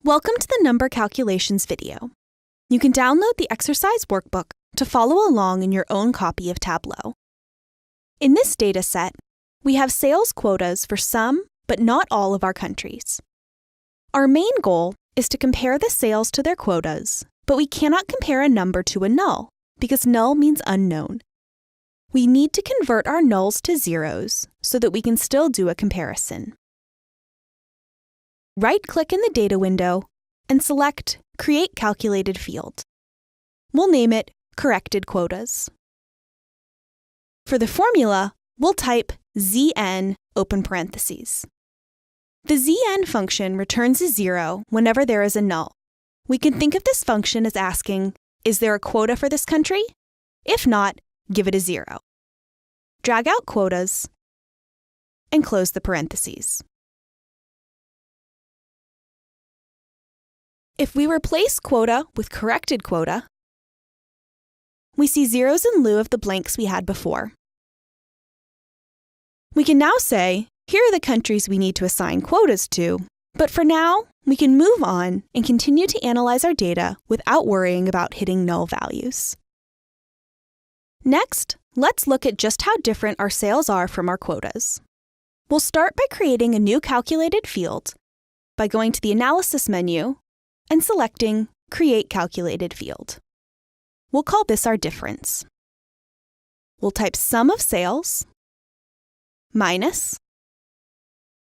Welcome to the number calculations video. You can download the exercise workbook to follow along in your own copy of Tableau. In this data set, we have sales quotas for some, but not all of our countries. Our main goal is to compare the sales to their quotas, but we cannot compare a number to a null, because null means unknown. We need to convert our nulls to zeros so that we can still do a comparison. Right-click in the data window and select Create Calculated Field. We'll name it Corrected Quotas. For the formula, we'll type ZN open parentheses. The ZN function returns a 0 whenever there is a null. We can think of this function as asking, is there a quota for this country? If not, give it a 0. Drag out quotas and close the parentheses. If we replace quota with corrected quota, we see zeros in lieu of the blanks we had before. We can now say, here are the countries we need to assign quotas to, but for now, we can move on and continue to analyze our data without worrying about hitting null values. Next, let's look at just how different our sales are from our quotas. We'll start by creating a new calculated field by going to the Analysis menu and selecting Create Calculated Field. We'll call this our difference. We'll type sum of sales minus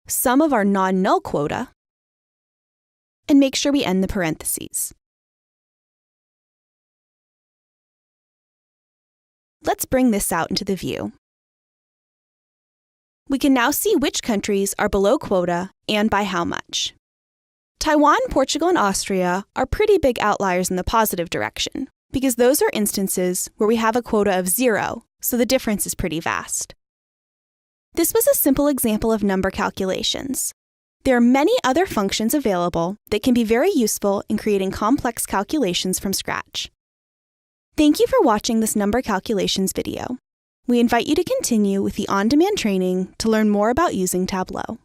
sum of our non-null quota and make sure we end the parentheses. Let's bring this out into the view. We can now see which countries are below quota and by how much. Taiwan, Portugal, and Austria are pretty big outliers in the positive direction, because those are instances where we have a quota of 0, so the difference is pretty vast. This was a simple example of number calculations. There are many other functions available that can be very useful in creating complex calculations from scratch. Thank you for watching this number calculations video. We invite you to continue with the on-demand training to learn more about using Tableau.